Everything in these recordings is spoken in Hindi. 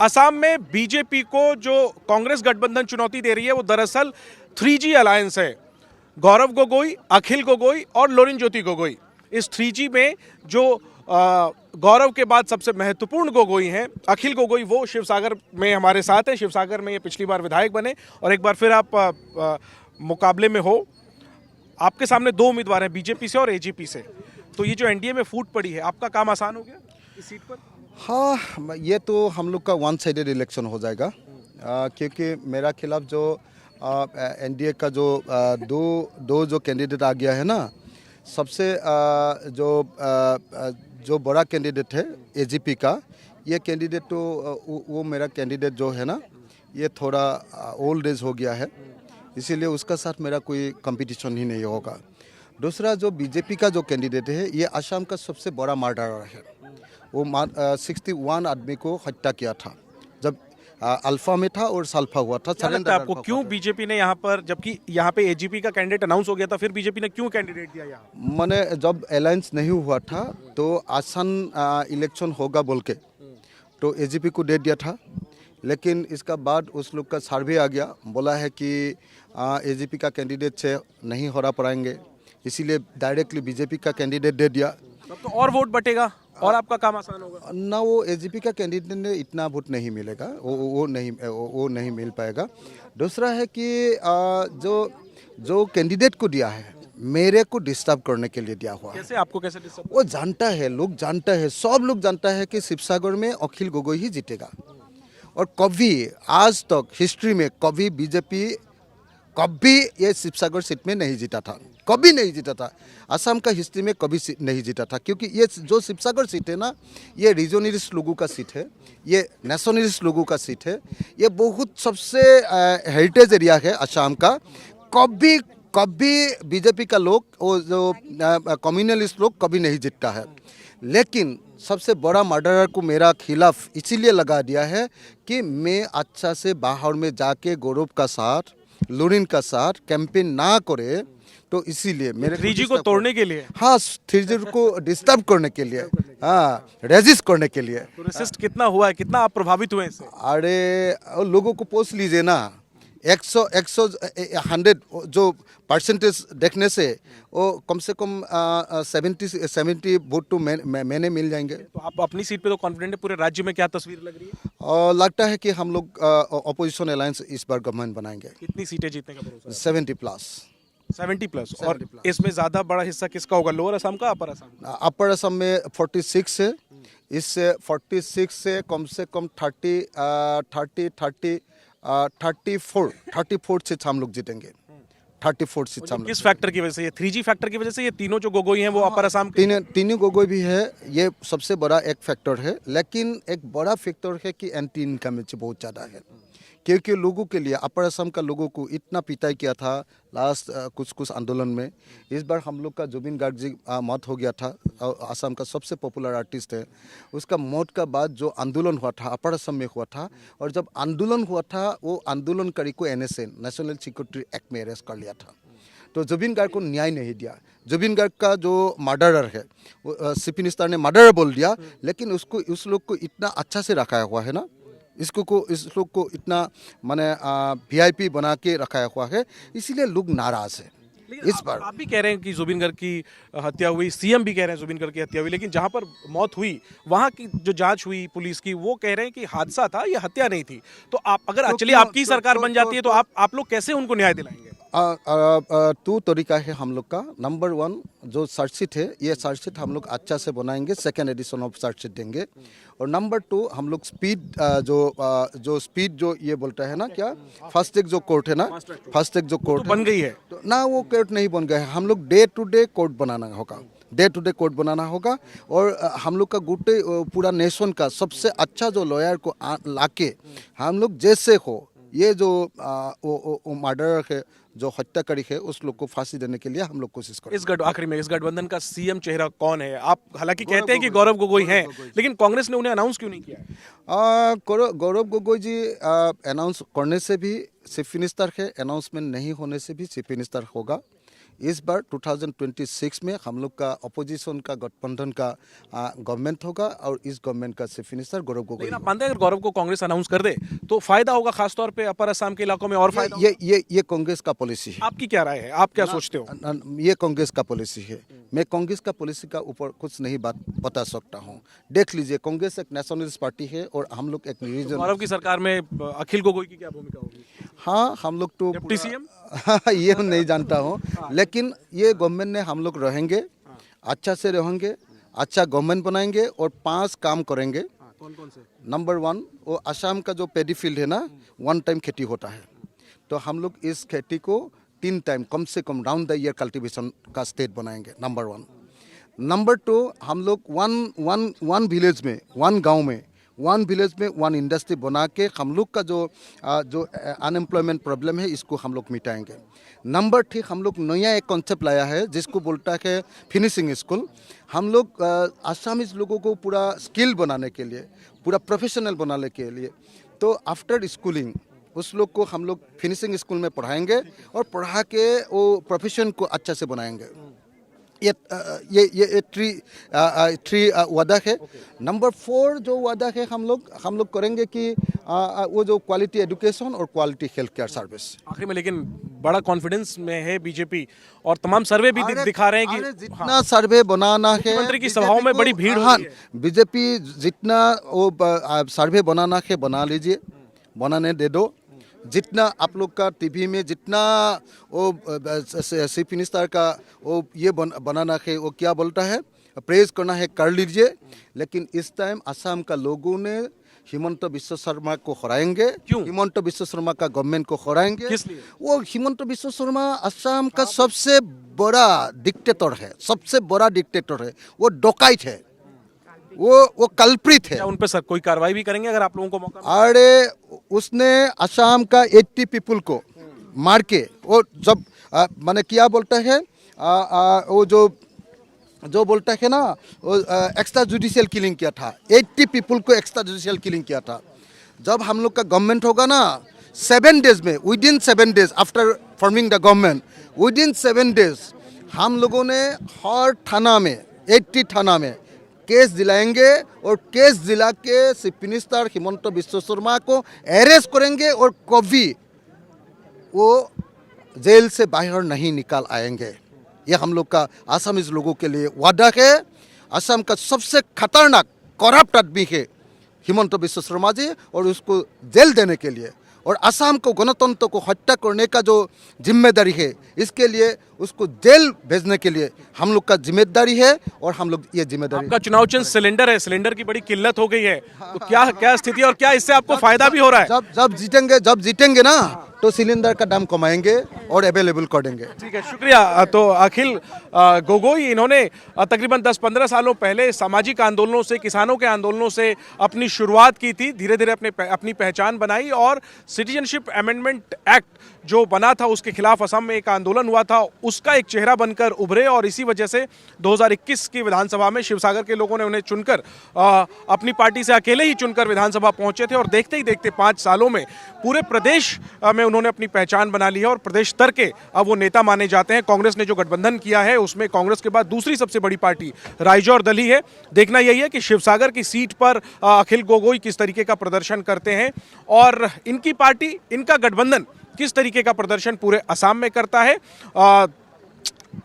असम में बीजेपी को जो कांग्रेस गठबंधन चुनौती दे रही है वो दरअसल 3G अलायंस है। गौरव गोगोई, अखिल गोगोई और लोरिनज्योति गोगोई। इस 3G में जो गौरव के बाद सबसे महत्वपूर्ण गोगोई हैं, अखिल गोगोई, वो शिवसागर में हमारे साथ हैं। शिवसागर में ये पिछली बार विधायक बने और एक बार फिर आप मुकाबले में हो। आपके सामने दो उम्मीदवार हैं, बीजेपी से और एजीपी से। तो ये जो एनडीए में फूट पड़ी है, आपका काम आसान हो गया इस सीट पर? हाँ, ये तो हम लोग का वन साइडेड इलेक्शन हो जाएगा, क्योंकि मेरा खिलाफ जो एनडीए का जो दो जो कैंडिडेट आ गया है ना, सबसे जो बड़ा कैंडिडेट है एजीपी का, ये कैंडिडेट तो वो मेरा कैंडिडेट जो है ना, ये थोड़ा ओल्ड एज हो गया है, इसीलिए उसका साथ मेरा कोई कंपटीशन ही नहीं होगा। दूसरा जो बीजेपी का जो कैंडिडेट है, ये असम का सबसे बड़ा मर्डरर है। वो 61 आदमी को हत्या किया था जब अल्फा में था और सल्फा हुआ था। क्या लगता है आपको, क्यों बीजेपी ने यहाँ पर, जबकि यहाँ पे एजीपी का कैंडिडेट अनाउंस हो गया था, फिर बीजेपी ने क्यों कैंडिडेट दिया यहाँ? मैंने जब अलायंस नहीं हुआ था तो आसान इलेक्शन होगा बोल के तो एजीपी को दे दिया था, लेकिन इसका बाद उस लोग का सर्वे आ गया, बोला है कि एजीपी का कैंडिडेट से नहीं हरा पाएंगे, इसीलिए डायरेक्टली बीजेपी का कैंडिडेट दे दिया। तब तो और वोट बटेगा और आपका काम आसान होगा ना। वो एजीपी का कैंडिडेट ने इतना वोट नहीं मिलेगा, वो नहीं मिल पाएगा। दूसरा है कि जो कैंडिडेट को दिया है, मेरे को डिस्टर्ब करने के लिए दिया हुआ है। कैसे? आपको कैसे डिस्टर्ब? वो जानता है, लोग जानता है, सब लोग जानता है कि शिवसागर में अखिल गोगोई ही जीतेगा। और कभी आज तक हिस्ट्री में कभी बीजेपी कभी ये शिवसागर सीट में नहीं जीता था, कभी नहीं जीता था। असम का हिस्ट्री में कभी नहीं जीता था, क्योंकि ये जो शिवसागर सीट है ना, ये रीजनलिस्ट लोगों का सीट है, ये नेशनलिस्ट लोगों का सीट है, ये बहुत सबसे हेरिटेज एरिया है असम का। कभी कभी बीजेपी का लोग, वो जो कम्युनलिस्ट लोग, कभी नहीं जीतता है। लेकिन सबसे बड़ा मर्डरर को मेरा खिलाफ इसीलिए लगा दिया है कि मैं अच्छा से बाहर में जाके गौरव का साथ, लोरिन का साथ कैंपेन ना करे, तो इसीलिए मेरे 3G को तोड़ने के लिए। हाँ, 3G को डिस्टर्ब करने के लिए, हाँ, रेजिस्ट करने के लिए। तो रेसिस्ट कितना हुआ है, कितना आप प्रभावित हुए इससे? अरे लोगों को पूछ लीजिए ना, 100 जो परसेंटेज देखने से वो कम से कम 70 वोट तो मैंने मिल जाएंगे। तो आप अपनी सीट पे तो कॉन्फिडेंट है, पूरे राज्य में क्या तस्वीर लग रही है? और लगता है कि हम लोग अपोजिशन अलायंस इस बार गवर्नमेंट बनाएंगे। कितनी सीटें जीतने का भरोसा है? 70 प्लस। और इसमें ज्यादा बड़ा हिस्सा किसका होगा, लोअर असम का, अपर असम? अपर असम में 46 है, इससे 46 से कम 34 सीट हम लोग जीतेंगे। 34 सीट हम लोग। किस फैक्टर की वजह से? ये 3G फैक्टर की वजह से? ये तीनों जो गोगोई हैं वो अपर असम के? तीनों गोगोई भी है, ये सबसे बड़ा एक फैक्टर है। लेकिन एक बड़ा फैक्टर है कि एंटी इनकमेंसी बहुत ज़्यादा है, क्योंकि लोगों के लिए, अपर असम का लोगों को इतना पिटाई किया था लास्ट कुछ आंदोलन में। इस बार हम लोग का जुबिन गार्ग जी मौत हो गया था, असम का सबसे पॉपुलर आर्टिस्ट है। उसका मौत का बाद जो आंदोलन हुआ था अपर असम में हुआ था, और जब आंदोलन हुआ था वो आंदोलनकारी को NSA, नेशनल सिक्योरिटी एक्ट में अरेस्ट कर लिया था। तो जुबिन गार्ग को न्याय नहीं दिया। जुबिन गार्ग का जो मर्डरर है, वो चीफ मिनिस्टर ने मर्डरर बोल दिया, लेकिन उस लोग को इतना अच्छा से रखा हुआ है ना, इस लोग को इतना माने VIP बना के रखा हुआ है, इसीलिए लोग नाराज है। इस बार आप भी कह रहे हैं कि जुबिन गार्ग की हत्या हुई, सीएम भी कह रहे हैं जुबिन गार्ग की हत्या हुई, लेकिन जहां पर मौत हुई वहां की जो जांच हुई पुलिस की, वो कह रहे हैं कि हादसा था, ये हत्या नहीं थी। तो आप, अगर चलिए आपकी सरकार बन जाती है, तो आप लोग कैसे उनको न्याय दिलाएंगे? तो तरीका है हम लोग का। नंबर 1 जो चार्जशीट है, ये चार्जशीट हम लोग अच्छा से बनाएंगे, सेकेंड एडिशन ऑफ चार्जशीट देंगे। और नंबर 2 हम लोग स्पीड जो स्पीड जो ये बोलता है ना, क्या फास्ट ट्रैक जो कोर्ट है ना, फास्ट ट्रैक जो कोर्ट बन गई है तो ना, वो कोर्ट नहीं बन गया है। हम लोग डे टू डे कोर्ट बनाना होगा, डे टू डे कोर्ट बनाना होगा। और हम लोग का गोटे पूरा नेशन का सबसे अच्छा जो लॉयर को लाके हम लोग जैसे हो, ये जो मर्डरर है, जो हत्याकारी है, उस लोग को फांसी देने के लिए हम लोग कोशिश करें। आखिरी में इस गठबंधन का सीएम चेहरा कौन है? आप हालांकि कहते हैं कि गौरव गोगोई हैं, लेकिन कांग्रेस ने उन्हें अनाउंस क्यों नहीं किया? गौरव गोगोई जी अनाउंस करने से भी चीफ मिनिस्टर है, अनाउंसमेंट नहीं होने से भी चीफ मिनिस्टर होगा, इस बार 2026 में हम लोग का अपोजिशन का गठबंधन का गवर्नमेंट होगा और इस गवर्नमेंट का चीफ मिनिस्टर गौरव गोगोई लेकिन आप मानते हैं अगर गौरव को कांग्रेस अनाउंस कर दे तो फायदा होगा, खासतौर पे अपर असम के इलाकों में और फायदा होगा? ये कांग्रेस का पॉलिसी है। आपकी क्या राय है, आप क्या सोचते हो? ये कांग्रेस का पॉलिसी है। मैं कांग्रेस का पॉलिसी का ऊपर कुछ नहीं बात बता सकता हूँ। देख लीजिए, कांग्रेस एक नेशनलिस्ट पार्टी है और हम लोग एक रीजन। गौरव की सरकार में अखिल गोगोई की क्या भूमिका होगी? हाँ, हम लोग तो डिप्टी सीएम? ये नहीं जानता हूँ, लेकिन ये गवर्नमेंट में हम लोग रहेंगे, अच्छा से रहेंगे, अच्छा गवर्नमेंट बनाएंगे और 5 काम करेंगे। कौन कौन से? नंबर 1, वो असम का जो पेडी फील्ड है ना, 1 टाइम खेती होता है, तो हम लोग इस खेती को 3 टाइम कम से come round the year cultivation का स्टेट बनाएंगे। नंबर 1। नंबर 2, हम लोग वन विलेज में, 1 गांव में, 1 विलेज में 1 इंडस्ट्री बना के हम लोग का जो अनएम्प्लॉयमेंट प्रॉब्लम है इसको हम लोग मिटाएंगे। नंबर 3, हम लोग नया एक कॉन्सेप्ट लाया है जिसको बोलता है फिनिशिंग स्कूल। हम लोग आसामीज लोगों को पूरा स्किल बनाने के लिए, पूरा प्रोफेशनल बनाने के लिए, तो आफ्टर स्कूलिंग उस लोग को हम लोग फिनिशिंग स्कूल में पढ़ाएंगे और पढ़ा के वो प्रोफेशन को अच्छा से बनाएंगे। ये थ्री वादा है। नंबर 4 जो वादा है हम लोग करेंगे कि वो जो क्वालिटी एजुकेशन और क्वालिटी हेल्थ केयर सर्विस। आखिर में लेकिन बड़ा कॉन्फिडेंस में है बीजेपी और तमाम सर्वे भी दिखा रहे हैं कि जितना सर्वे बनाना है, मुख्यमंत्री की सभाओं में बड़ी भीड़ होती है। बीजेपी जितना वो सर्वे बनाना है बना लीजिए, बनाने दे दो। जितना आप लोग का टीवी में जितना वो चीफ मिनिस्टर का वो ये बनाना है, वो क्या बोलता है, प्रेज करना है, कर लीजिए। लेकिन इस टाइम असम का लोगों ने हिमंत बिश्व शर्मा को हराएंगे। क्यों? हिमंत बिश्व शर्मा का गवर्नमेंट को हराएंगे। किस लिए? वो हिमंत बिश्व शर्मा असम का सबसे बड़ा डिक्टेटर है, सबसे बड़ा डिक्टेटर है। वो डोकाइट है, वो कल्प्रित है। क्या उन पे सर कोई कार्रवाई भी करेंगे अगर आप लोगों को मौका मिले? अरे उसने असम का 80 पीपल को मार के, वो जब माने क्या बोलता है, वो जो बोलता है ना, वो एक्स्ट्रा जुडिशियल किलिंग किया था, 80 पीपल को एक्स्ट्रा जुडिशियल किलिंग किया था। जब हम लोग का गवर्नमेंट होगा ना, 7 डेज में, within 7 days after forming the government, within 7 days हम लोगों ने हर थाना में, 80 थाना में केस दिलाएंगे और केस दिला के चीफ मिनिस्टर हिमंत बिश्व शर्मा को अरेस्ट करेंगे और कभी वो जेल से बाहर नहीं निकाल आएंगे। ये हम लोग का आसामीज लोगों के लिए वादा है। असम का सबसे खतरनाक करप्ट आदमी है हिमंत बिश्व शर्मा जी, और उसको जेल देने के लिए और असम को गणतंत्र को हत्या करने का जो जिम्मेदारी है, इसके लिए उसको जेल भेजने के लिए हम लोग का जिम्मेदारी है और हम लोग ये जिम्मेदारी। आपका चुनाव चिन्ह सिलेंडर है, सिलेंडर की बड़ी किल्लत हो गई है, तो क्या स्थिति है और क्या इससे आपको फायदा भी हो रहा है? जब जीतेंगे ना तो सिलेंडर का दाम कमाएंगे और अवेलेबल कर देंगे। ठीक है, शुक्रिया। तो अखिल गोगोई, इन्होंने तकरीबन 10-15 सालों पहले सामाजिक आंदोलनों से, किसानों के आंदोलनों से अपनी शुरुआत की थी, धीरे धीरे अपनी पहचान बनाई और सिटीजनशिप अमेंडमेंट एक्ट जो बना था उसके खिलाफ असम में एक आंदोलन हुआ था, उसका एक चेहरा बनकर उभरे और इसी वजह से 2021 की विधानसभा में शिवसागर के लोगों ने उन्हें चुनकर अपनी पार्टी से अकेले ही चुनकर विधानसभा पहुंचे थे और देखते ही देखते 5 सालों में पूरे प्रदेश में उन्होंने अपनी पहचान बना ली है और प्रदेश स्तर के अब वो नेता माने जाते हैं। कांग्रेस ने जो गठबंधन किया है उसमें कांग्रेस के बाद दूसरी सबसे बड़ी पार्टी राइजोर दल ही है। देखना यही है कि शिवसागर की सीट पर अखिल गोगोई किस तरीके का प्रदर्शन करते हैं और इनकी पार्टी, इनका गठबंधन किस तरीके का प्रदर्शन पूरे असम में करता है।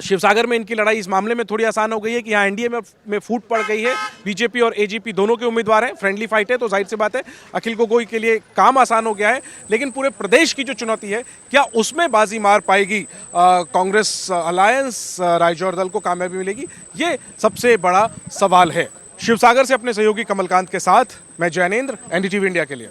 शिवसागर में इनकी लड़ाई इस मामले में थोड़ी आसान हो गई है कि यहाँ एनडीए में फूट पड़ गई है, बीजेपी और एजीपी दोनों के उम्मीदवार हैं, फ्रेंडली फाइट है, तो जाहिर सी बात है अखिल गोगोई के लिए काम आसान हो गया है। लेकिन पूरे प्रदेश की जो चुनौती है, क्या उसमें बाजी मार पाएगी कांग्रेस अलायंस, राइजोर दल को कामयाबी मिलेगी, ये सबसे बड़ा सवाल है। शिवसागर से अपने सहयोगी कमलकांत के साथ मैं जैनेंद्र, एनडीटीवी इंडिया के लिए।